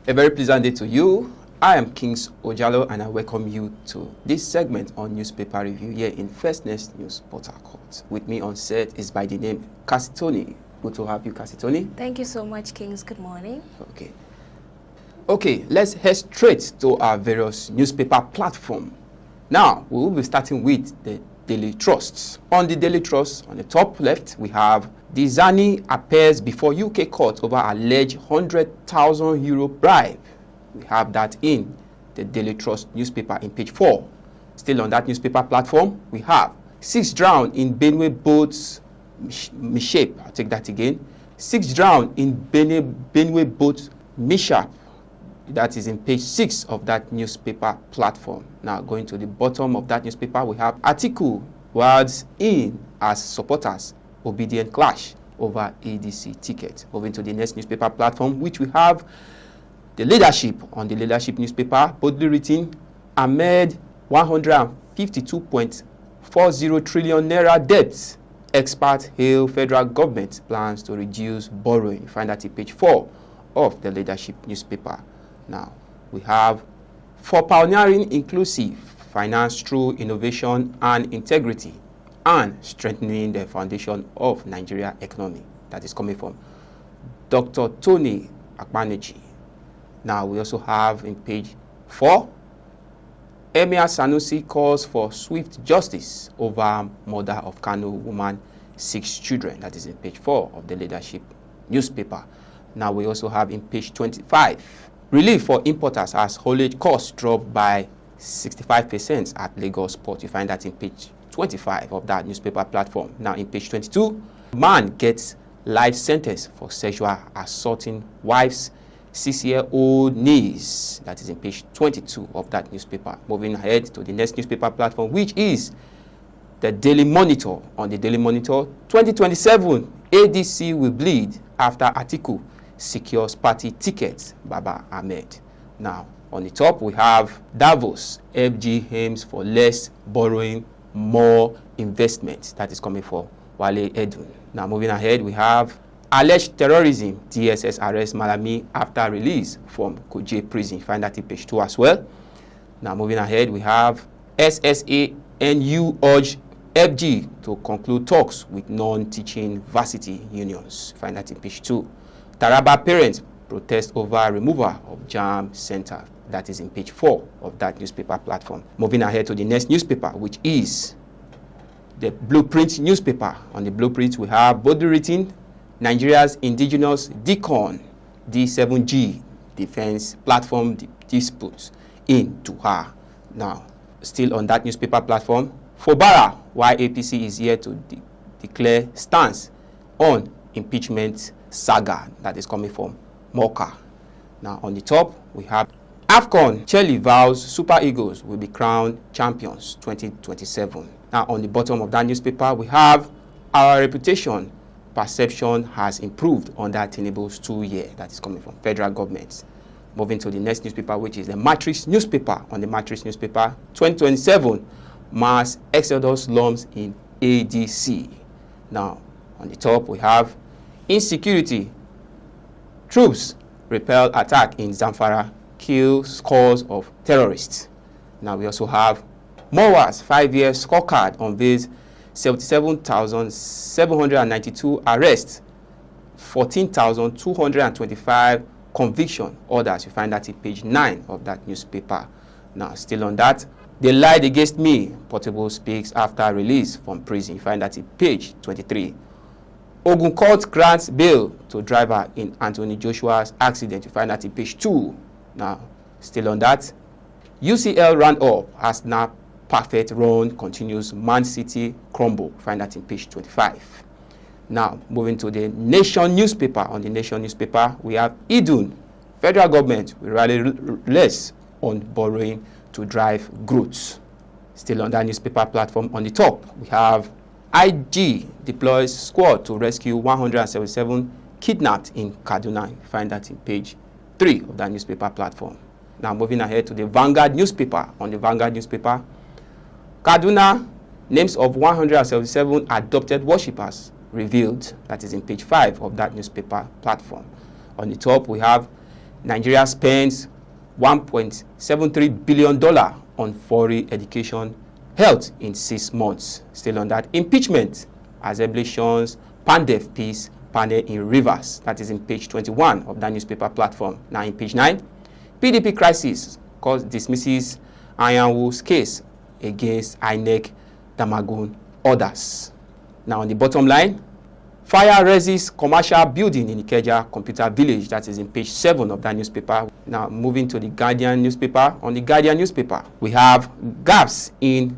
A very pleasant day to you. I am Kings Ojalo and I welcome you to this segment on newspaper review here in First Nest News Port Harcourt. With me on set is by the name Casitoni. Good to have you, Casitoni. Thank you so much, Kings. Good morning. Okay, let's head straight to our various newspaper platform. Now, we will be starting with the Daily Trust. On the Daily Trust, on the top left, we have Dizani appears before UK court over alleged €100,000 bribe. We have that in the Daily Trust newspaper in page 4. Still on that newspaper platform, we have 6 drowned in Benue boats mishap. I'll take that again. 6 drowned in Benue boats mishap. That is in page 6 of that newspaper platform. Now, going to the bottom of that newspaper, we have Atiku words in as supporters obedient clash over ADC ticket. Moving to the next newspaper platform, which we have the leadership. On the leadership newspaper, boldly written, amid 152.40 trillion naira debt, experts hail federal government plans to reduce borrowing. You find that in page 4 of the leadership newspaper. Now, we have for pioneering inclusive finance through innovation and integrity and strengthening the foundation of Nigeria economy. That is coming from Dr. Tony Akpanechi. Now, we also have in page 4, Emir Sanusi calls for swift justice over murder of Kano woman, 6 children. That is in page 4 of the leadership newspaper. Now, we also have in page 25, relief for importers as haulage costs drop by 65% at Lagos Port. You find that in page 25 of that newspaper platform. Now, in page 22, man gets life sentence for sexual assaulting wife's 6-year-old niece. That is in page 22 of that newspaper. Moving ahead to the next newspaper platform, which is the Daily Monitor. On the Daily Monitor, 2027 ADC will bleed after Atiku secures party tickets, Baba Ahmed. Now, on the top, we have Davos. FG aims for less borrowing, more investment. That is coming for Wale Edun. Now, moving ahead, we have alleged terrorism. DSS arrests Malami after release from Kuje prison. Find that in page 2 as well. Now, moving ahead, we have SSANU urge FG to conclude talks with non-teaching varsity unions. Find that in page 2. Taraba parents protest over removal of JAM Center. That is in page 4 of that newspaper platform. Moving ahead to the next newspaper, which is the Blueprint newspaper. On the Blueprint, we have boldly written, Nigeria's indigenous DCON D7G defense platform disputes in Doha. Now, still on that newspaper platform, Fobara, why APC is here to declare stance on impeachment saga. That is coming from Mocha. Now, on the top, we have AFCON. Chelsea vows Super Eagles will be crowned champions 2027. Now, on the bottom of that newspaper, we have our reputation perception has improved under Tinubu's 2-year. That is coming from federal government. Moving to the next newspaper, which is the Matrix newspaper. On the Matrix newspaper, 2027 mass exodus slums in ADC. Now, on the top, we have insecurity. Troops repel attack in Zamfara, kill scores of terrorists. Now, we also have MOWA's 5-year scorecard unveils 77,792 arrests, 14,225 conviction orders. You find that in page 9 of that newspaper. Now, still on that, they lied against me. Portable speaks after release from prison. You find that in page 23. Ogun Court grants bail to driver in Anthony Joshua's accident. You find that in page 2. Now, still on that, UCL ran up as now perfect run continues. Man City crumble. Find that in page 25. Now, moving to the Nation newspaper. On the Nation newspaper, we have Idun. Federal government will rally less on borrowing to drive growth. Still on that newspaper platform, on the top, we have IG deploys squad to rescue 177 kidnapped in Kaduna. Find that in page 3 of that newspaper platform. Now, moving ahead to the Vanguard newspaper. On the Vanguard newspaper, Kaduna, names of 177 adopted worshippers revealed. That is in page 5 of that newspaper platform. On the top, we have Nigeria spends $1.73 billion on foreign education health in 6 months. Still on that, impeachment, assemblies, Pandef peace panel in Rivers. That is in page 21 of that newspaper platform. Now in page 9, PDP crisis dismisses Anyanwu's case against INEC Damagun orders. Now on the bottom line, fire resists commercial building in Ikeja Computer Village. That is in page 7 of that newspaper. Now moving to the Guardian newspaper. On the Guardian newspaper, we have gaps in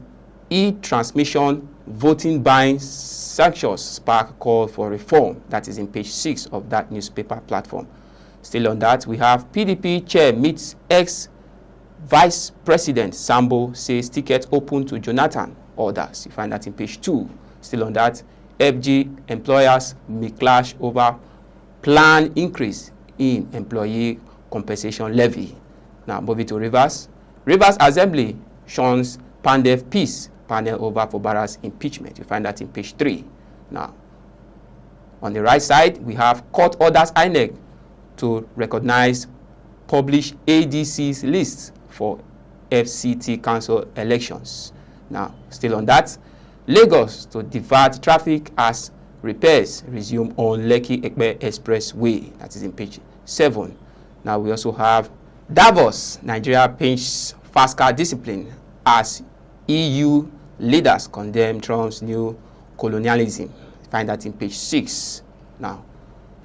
e-transmission voting buying sanctions spark call for reform. That is in page 6 of that newspaper platform. Still on that, we have PDP chair meets ex-vice president Sambo, says ticket open to Jonathan orders. You find that in page 2. Still on that, FG employers may clash over planned increase in employee compensation levy. Now moving to Rivers. Rivers Assembly shuns Pandef peace panel over Fubara's impeachment. You find that in page 3. Now on the right side, we have court orders INEC to recognize publish ADC's list for FCT council elections. Now still on that, Lagos to divert traffic as repairs resume on Lekki-Ekpe Expressway. That is in page 7. Now we also have Davos, Nigeria paints fiscal discipline as EU leaders condemn Trump's new colonialism. Find that in page 6. Now,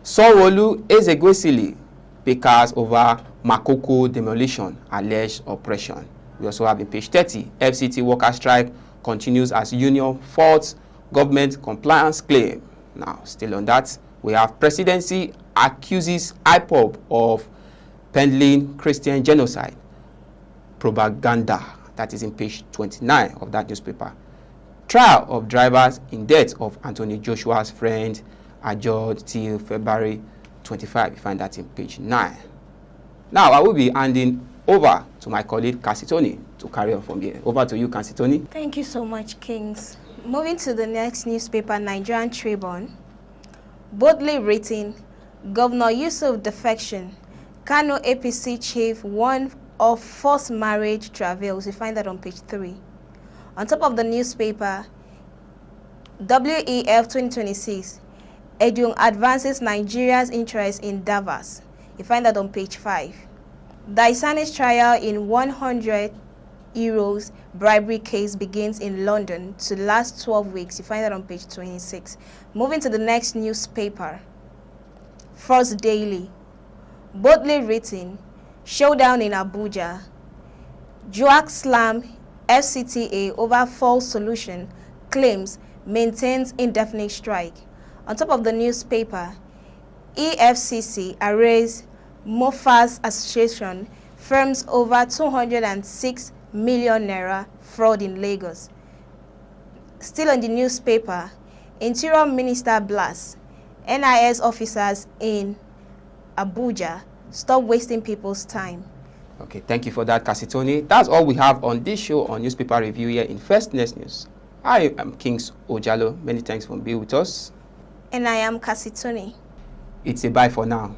Sanwo-Olu Ezekwesili because over Makoko demolition, alleged oppression. We also have in page 30, FCT worker strike continues as union faults government compliance claim. Now, still on that, we have presidency accuses IPOB of peddling Christian genocide propaganda. That is in page 29 of that newspaper. Trial of drivers in death of Anthony Joshua's friend adjourned till February 25. You find that in page 9. Now, I will be handing over to my colleague Kasitoni to carry on from here. Over to you, Kasitoni. Thank you so much, Kings. Moving to the next newspaper, Nigerian Tribune. Boldly written, Governor Yusuf defection. Kano APC chief warned of forced marriage travails. You find that on page 3. On top of the newspaper, WEF 2026, Edung advances Nigeria's interest in Davos. You find that on page 5. Daisani's trial in 100 euros bribery case begins in London to last 12 weeks. You find that on page 26. Moving to the next newspaper, First Daily. Boldly written, showdown in Abuja. JUAC slam FCTA over false solution, claims maintains indefinite strike. On top of the newspaper, EFCC arrays Mofas Association firms over 206 million naira fraud in Lagos. Still on the newspaper, Interior Minister blasts NIS officers in Abuja, stop wasting people's time. Okay, thank you for that, Kasitoni. That's all we have on this show on Newspaper Review here in First Next News. I am Kings Ojalo. Many thanks for being with us. And I am Kasitoni. It's a bye for now.